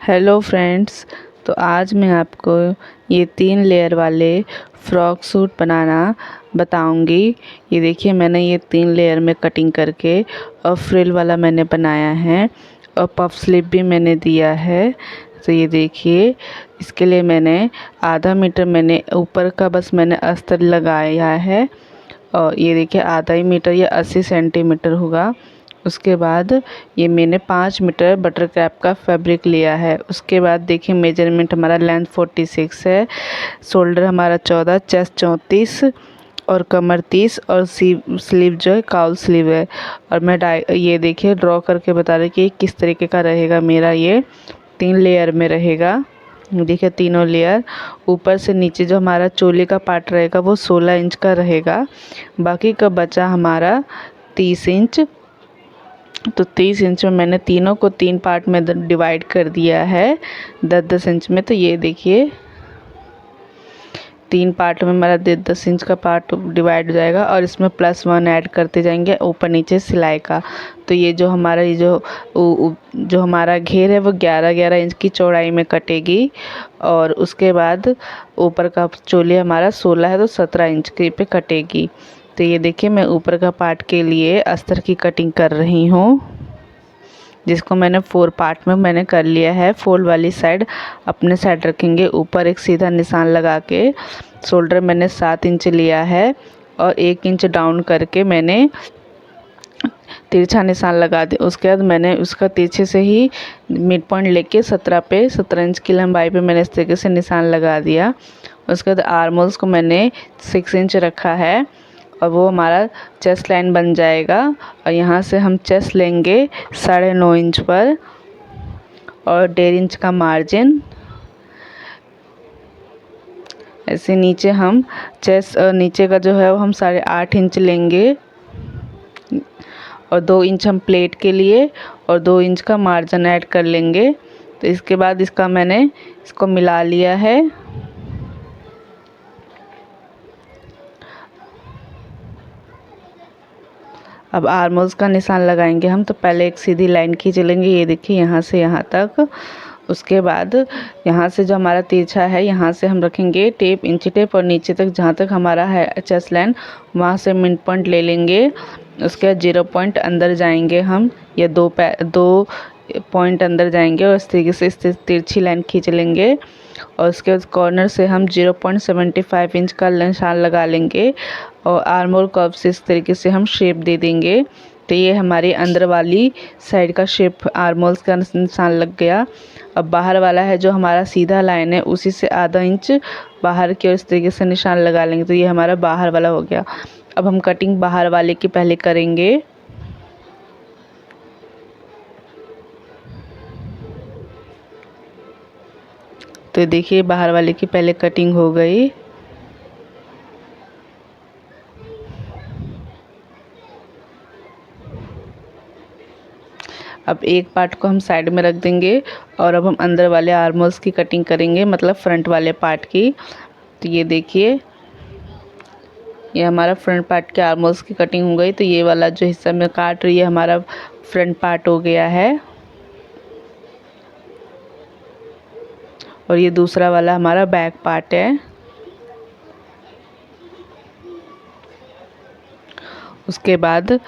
Hello friends, तो आज मैं आपको ये 3 लेयर वाले फ़्रॉक सूट बनाना बताऊंगी। ये देखिए, मैंने ये 3 लेयर में कटिंग करके और फ्रिल वाला मैंने बनाया है और पफ स्लीव भी मैंने दिया है। तो ये देखिए, इसके लिए मैंने आधा मीटर मैंने ऊपर का बस मैंने अस्तर लगाया है और ये देखिए आधा ही मीटर या 80 सेंटीमीटर होगा। उसके बाद ये मैंने 5 मीटर बटर क्रैप का फैब्रिक लिया है। उसके बाद देखिए मेजरमेंट हमारा लेंथ 46 है, शोल्डर हमारा 14, चेस्ट 34 और कमर 30 और स्लीव जो है काउल स्लीव है। और मैं ये देखिए ड्रॉ करके बता रही कि किस तरीके का रहेगा मेरा। ये 3 लेयर में रहेगा। देखिए तीनों लेयर, ऊपर से नीचे जो हमारा चोली का पार्ट रहेगा वो 16 इंच का रहेगा। बाकी का बचा हमारा 30 इंच। तो 30 इंच में मैंने तीनों को 3 पार्ट में डिवाइड कर दिया है 10-10 इंच में। तो ये देखिए 3 पार्ट में हमारा 10-10 इंच का पार्ट डिवाइड हो जाएगा और इसमें +1 ऐड करते जाएंगे ऊपर नीचे सिलाई का। तो ये जो हमारा ये जो हमारा घेर है वो 11-11 इंच की चौड़ाई में कटेगी। और उसके बाद ऊपर का चोली हमारा 16 है तो 17 इंच के पे कटेगी। तो ये देखिए मैं ऊपर का पार्ट के लिए अस्तर की कटिंग कर रही हूँ, जिसको मैंने 4 पार्ट में मैंने कर लिया है। फोल्ड वाली साइड अपने साइड रखेंगे, ऊपर एक सीधा निशान लगा के शोल्डर मैंने 7 इंच लिया है और 1 इंच डाउन करके मैंने तिरछा निशान लगा दिया। उसके बाद मैंने उसका तिरछे से ही मिड पॉइंट लेके 17 इंच की लंबाई पे मैंने इस तरीके से निशान लगा दिया। उसके बाद आर्म होल्स को मैंने 6 इंच रखा है और वो हमारा चेस्ट लाइन बन जाएगा। और यहाँ से हम चेस्ट लेंगे 9.5 इंच पर और 1.5 इंच का मार्जिन। ऐसे नीचे हम चेस्ट नीचे का जो है वो हम 8.5 इंच लेंगे और 2 इंच हम प्लेट के लिए और 2 इंच का मार्जिन ऐड कर लेंगे। तो इसके बाद इसका मैंने इसको मिला लिया है। अब आर्म होल्स का निशान लगाएंगे हम। तो पहले एक सीधी लाइन खींच लेंगे, ये देखिए यहाँ से यहाँ तक। उसके बाद यहाँ से जो हमारा तिरछा है यहाँ से हम रखेंगे टेप, इंची टेप और नीचे तक जहाँ तक हमारा है चेस्ट लाइन वहाँ से मिड पॉइंट ले लेंगे। उसके बाद 0 पॉइंट अंदर जाएंगे हम, या 2 पॉइंट अंदर जाएंगे और इस तरीके से इस तिरछी लाइन खींच लेंगे। और उसके बाद कॉर्नर से हम 0.75 इंच का निशान लगा लेंगे और आर्म होल कर्व से इस तरीके से हम शेप दे देंगे। तो ये हमारी अंदर वाली साइड का शेप आर्म होल्स का निशान लग गया। अब बाहर वाला है जो हमारा सीधा लाइन है उसी से आधा इंच बाहर की ओर इस तरीके से निशान लगा लेंगे। तो ये हमारा बाहर वाला हो गया। अब हम कटिंग बाहर वाले की पहले करेंगे। तो देखिए बाहर वाले की पहले कटिंग हो गई। अब एक पार्ट को हम साइड में रख देंगे और अब हम अंदर वाले आर्म होल्स की कटिंग करेंगे, मतलब फ्रंट वाले पार्ट की। तो ये देखिए ये हमारा फ्रंट पार्ट के आर्म होल्स की कटिंग हो गई। तो ये वाला जो हिस्सा में काट रही है हमारा फ्रंट पार्ट हो गया है और ये दूसरा वाला हमारा बैक पार्ट है। उसके बाद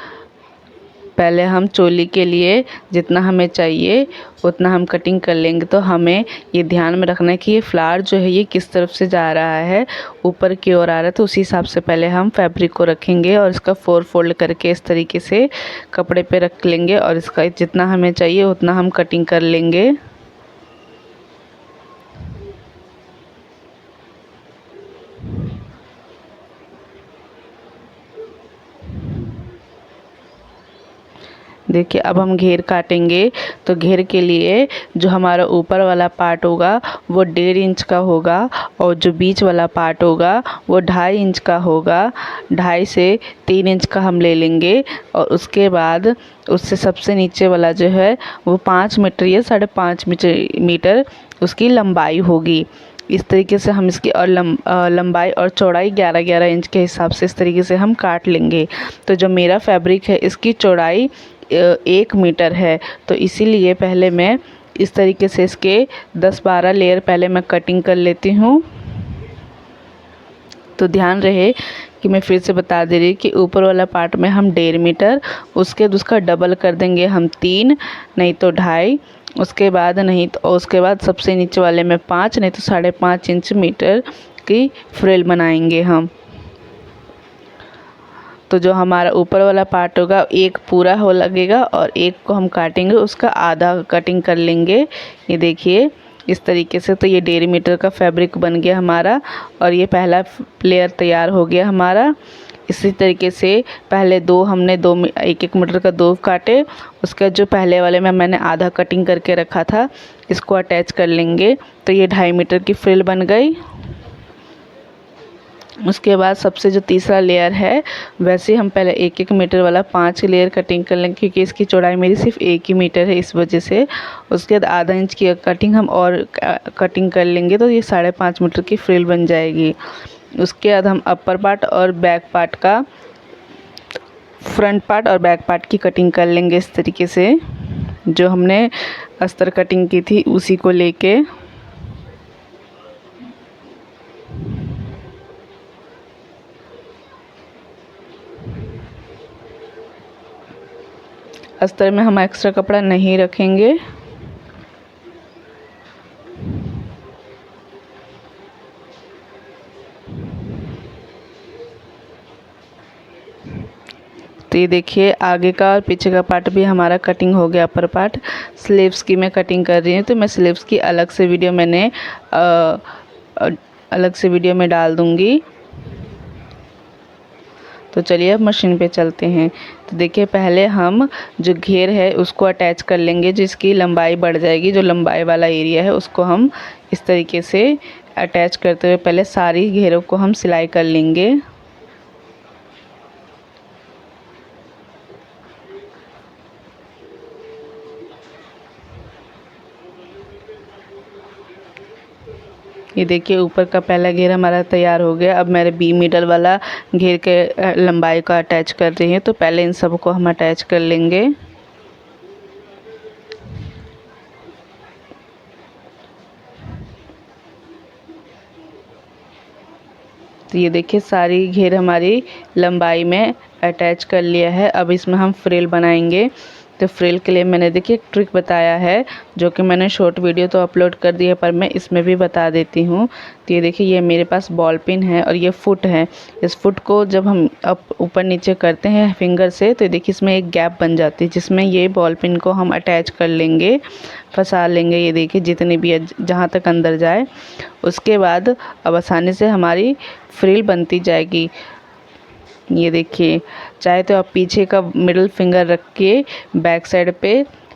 पहले हम चोली के लिए जितना हमें चाहिए उतना हम कटिंग कर लेंगे। तो हमें ये ध्यान में रखना है कि ये फ्लावर जो है ये किस तरफ से जा रहा है, ऊपर की ओर आ रहा है। तो उसी हिसाब से पहले हम फैब्रिक को रखेंगे और इसका 4 फोल्ड करके इस तरीके से कपड़े पे रख लेंगे और इसका जितना हमें चाहिए उतना हम कटिंग कर लेंगे। देखिए अब हम घेर काटेंगे। तो घेर के लिए जो हमारा ऊपर वाला पार्ट होगा वो 1.5 इंच का होगा और जो बीच वाला पार्ट होगा वो 2.5 इंच का होगा। 2.5 से 3 इंच का हम ले लेंगे और उसके बाद उससे सबसे नीचे वाला जो है वो 5 मीटर या 5.5 मीटर उसकी लंबाई होगी। इस तरीके से हम इसकी और लंबाई और चौड़ाई 11-11 इंच के हिसाब से इस तरीके से हम काट लेंगे। तो जो मेरा फैब्रिक है इसकी चौड़ाई 1 मीटर है, तो इसीलिए पहले मैं इस तरीके से इसके 10-12 लेयर पहले मैं कटिंग कर लेती हूँ। तो ध्यान रहे कि मैं फिर से बता दे रही कि ऊपर वाला पार्ट में हम 1.5 मीटर, उसके उसका डबल कर देंगे हम 3, नहीं तो 2.5, उसके बाद नहीं तो उसके बाद सबसे नीचे वाले में 5, नहीं तो 5.5 इंच मीटर की फ्रिल बनाएंगे हम। तो जो हमारा ऊपर वाला पार्ट होगा एक पूरा हो लगेगा और एक को हम काटेंगे, उसका आधा कटिंग कर लेंगे। ये देखिए इस तरीके से। तो ये 1.5 मीटर का फैब्रिक बन गया हमारा और ये पहला लेयर तैयार हो गया हमारा। इसी तरीके से पहले हमने 1-1 मीटर का 2 काटे, उसका जो पहले वाले में मैंने आधा कटिंग करके रखा था, इसको अटैच कर लेंगे। तो ये 2.5 मीटर की फ्रिल बन गई। उसके बाद सबसे जो तीसरा लेयर है, वैसे हम पहले 1-1 मीटर वाला 5 लेयर कटिंग कर लेंगे, क्योंकि इसकी चौड़ाई मेरी सिर्फ 1 ही मीटर है, इस वजह से। उसके बाद आधा इंच की कटिंग हम और कटिंग कर लेंगे, तो ये 5.5 मीटर की फ्रिल बन जाएगी। उसके बाद हम अपर पार्ट और बैक पार्ट का, फ्रंट पार्ट और बैक पार्ट की कटिंग कर लेंगे इस तरीके से। जो हमने अस्तर कटिंग की थी उसी को लेके। अस्तर में हम एक्स्ट्रा कपड़ा नहीं रखेंगे। तो ये देखिए आगे का और पीछे का पार्ट भी हमारा कटिंग हो गया। अपर पार्ट स्लीव्स की मैं कटिंग कर रही हूँ, तो मैं स्लीव्स की अलग से वीडियो अलग से वीडियो में डाल दूँगी। तो चलिए अब मशीन पे चलते हैं। तो देखिए पहले हम जो घेर है उसको अटैच कर लेंगे, जिसकी लंबाई बढ़ जाएगी। जो लंबाई वाला एरिया है उसको हम इस तरीके से अटैच करते हुए पहले सारी घेरों को हम सिलाई कर लेंगे। ये देखिए ऊपर का पहला घेर हमारा तैयार हो गया। अब मेरे 20 मीटर वाला घेर के लंबाई का अटैच कर रही है, तो पहले इन सब को हम अटैच कर लेंगे। तो ये देखिए सारी घेर हमारी लंबाई में अटैच कर लिया है। अब इसमें हम फ्रिल बनाएंगे। तो फ्रिल के लिए मैंने देखिए एक ट्रिक बताया है, जो कि मैंने शॉर्ट वीडियो तो अपलोड कर दी है, पर मैं इसमें भी बता देती हूँ। तो ये देखिए ये मेरे पास बॉल पिन है और ये फुट है। इस फुट को जब हम अप ऊपर नीचे करते हैं फिंगर से, तो देखिए इसमें एक गैप बन जाती है, जिसमें ये बॉल पिन को हम अटैच कर लेंगे, फंसा लेंगे। ये देखिए जितनी भी जहाँ तक अंदर जाए। उसके बाद अब आसानी से हमारी फ्रिल बनती जाएगी। ये देखिए चाहे तो आप पीछे का मिडिल फिंगर रख के बैक साइड पे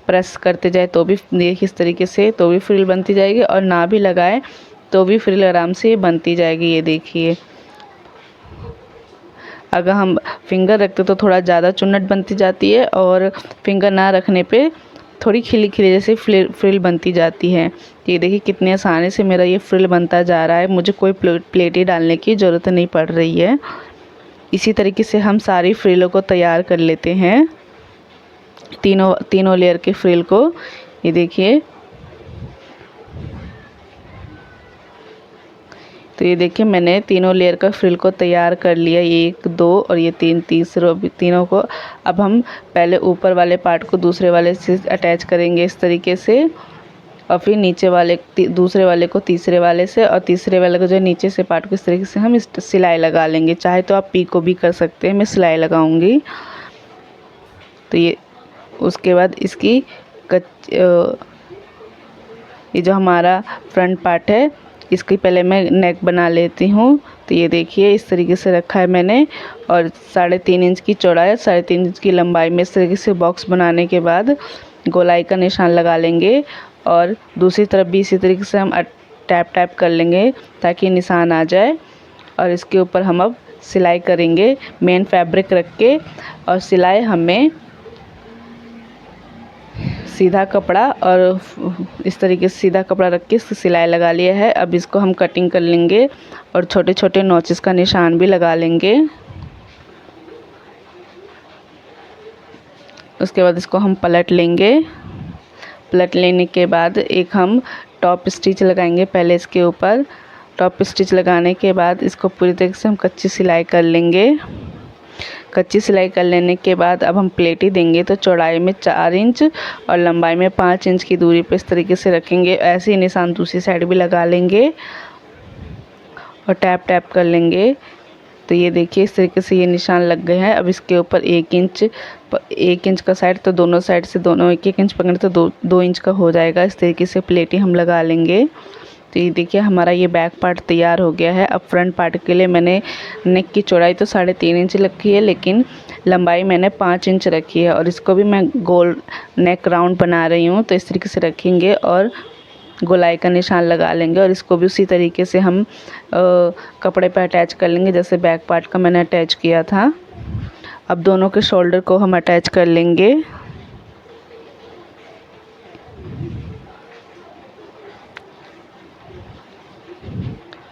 प्रेस करते जाए तो भी देखिए इस तरीके से तो भी फ्रिल बनती जाएगी, और ना भी लगाए तो भी फ्रिल आराम से बनती जाएगी। ये देखिए अगर हम फिंगर रखते तो थोड़ा ज़्यादा चुन्नट बनती जाती है, और फिंगर ना रखने पे थोड़ी खिली खिली जैसे फ्रिल बनती जाती है। ये देखिए कितनी आसानी से मेरा ये फ्रिल बनता जा रहा है, मुझे कोई प्लेटें डालने की ज़रूरत नहीं पड़ रही है। इसी तरीके से हम सारी फ्रिलों को तैयार कर लेते हैं, तीनों लेयर के फ्रिल को। ये देखिए तो ये देखिए मैंने तीनों लेयर का फ्रिल को तैयार कर लिया, 1 2 और ये 3, तीनों को। अब हम पहले ऊपर वाले पार्ट को दूसरे वाले से अटैच करेंगे इस तरीके से, और फिर नीचे वाले दूसरे वाले को तीसरे वाले से, और तीसरे वाले को जो नीचे से पार्ट को इस तरीके से हम इस सिलाई लगा लेंगे। चाहे तो आप पीको भी कर सकते हैं, मैं सिलाई लगाऊंगी। तो ये उसके बाद इसकी ये जो हमारा फ्रंट पार्ट है, इसकी पहले मैं नेक बना लेती हूँ। तो ये देखिए इस तरीके से रखा है मैंने, और 3.5 इंच की चौड़ाई 3.5 इंच की लंबाई में इस तरीके से बॉक्स बनाने के बाद गोलाई का निशान लगा लेंगे, और दूसरी तरफ भी इसी तरीके से हम टैप कर लेंगे ताकि निशान आ जाए। और इसके ऊपर हम अब सिलाई करेंगे मेन फैब्रिक रख के, और सिलाई हमें सीधा कपड़ा और इस तरीके से सीधा कपड़ा रख के इसकी सिलाई लगा लिया है। अब इसको हम कटिंग कर लेंगे और छोटे छोटे नॉचेस का निशान भी लगा लेंगे। उसके बाद इसको हम पलट लेंगे। पलट लेने के बाद एक हम टॉप स्टिच लगाएंगे। पहले इसके ऊपर टॉप स्टिच लगाने के बाद इसको पूरी तरीके से हम कच्ची सिलाई कर लेंगे। कच्ची सिलाई कर लेने के बाद अब हम प्लेटी देंगे, तो चौड़ाई में 4 इंच और लंबाई में 5 इंच की दूरी पे इस तरीके से रखेंगे। ऐसे ही निशान दूसरी साइड भी लगा लेंगे और टैप टैप कर लेंगे। तो ये देखिए इस तरीके से ये निशान लग गए हैं। अब इसके ऊपर 1 इंच का साइड, तो दोनों साइड से दोनों 1-1 इंच पकड़े तो 2 इंच का हो जाएगा। इस तरीके से प्लेटी हम लगा लेंगे। तो ये देखिए हमारा ये बैक पार्ट तैयार हो गया है। अब फ्रंट पार्ट के लिए मैंने नेक की चौड़ाई तो 3.5 इंच रखी है, लेकिन लंबाई मैंने 5 इंच रखी है और इसको भी मैं गोल नेक राउंड बना रही हूँ। तो इस तरीके से रखेंगे और गोलाई का निशान लगा लेंगे और इसको भी उसी तरीके से हम कपड़े पे अटैच कर लेंगे जैसे बैक पार्ट का मैंने अटैच किया था। अब दोनों के शोल्डर को हम अटैच कर लेंगे।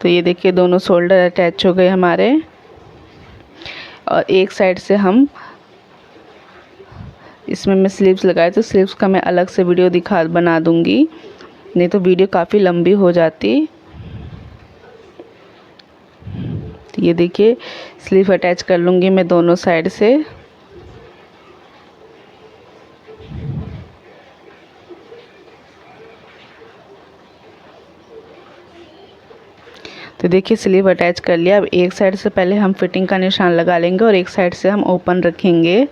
तो ये देखिए दोनों शोल्डर अटैच हो गए हमारे। और एक साइड से हम इसमें मैं स्लीव्स लगाए, तो स्लीव्स का मैं अलग से वीडियो बना दूंगी, नहीं तो वीडियो काफ़ी लंबी हो जाती। तो ये देखिए स्लीव अटैच कर लूँगी मैं दोनों साइड से। तो देखिए स्लीव अटैच कर लिया। अब एक साइड से पहले हम फिटिंग का निशान लगा लेंगे और एक साइड से हम ओपन रखेंगे।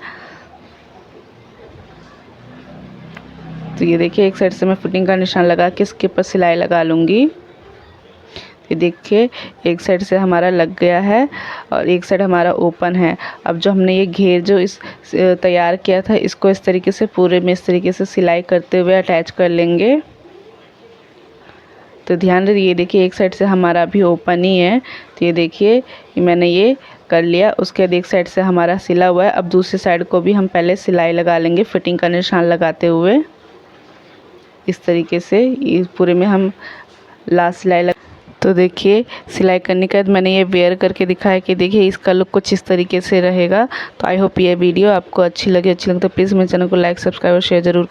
तो ये देखिए एक साइड से मैं फिटिंग का निशान लगा के इसके ऊपर सिलाई लगा लूँगी। ये देखिए एक साइड से हमारा लग गया है और एक साइड हमारा ओपन है। अब जो हमने ये घेर जो इस तैयार किया था, इसको इस तरीके से पूरे में इस तरीके से सिलाई करते हुए अटैच कर लेंगे। तो ध्यान रखिए, ये देखिए एक साइड से हमारा अभी ओपन ही है। तो ये देखिए मैंने ये कर लिया। उसके बाद एक साइड से हमारा सिला हुआ है। अब दूसरी साइड को भी हम पहले सिलाई लगा लेंगे फिटिंग का निशान लगाते हुए। इस तरीके से ये पूरे में हम लास्ट सिलाई तो देखिए सिलाई करने के बाद मैंने ये वेयर करके दिखाया कि देखिए इसका लुक कुछ इस तरीके से रहेगा। तो आई होप ये वीडियो आपको अच्छी लगे तो प्लीज़ मेरे चैनल को लाइक, सब्सक्राइब और शेयर ज़रूर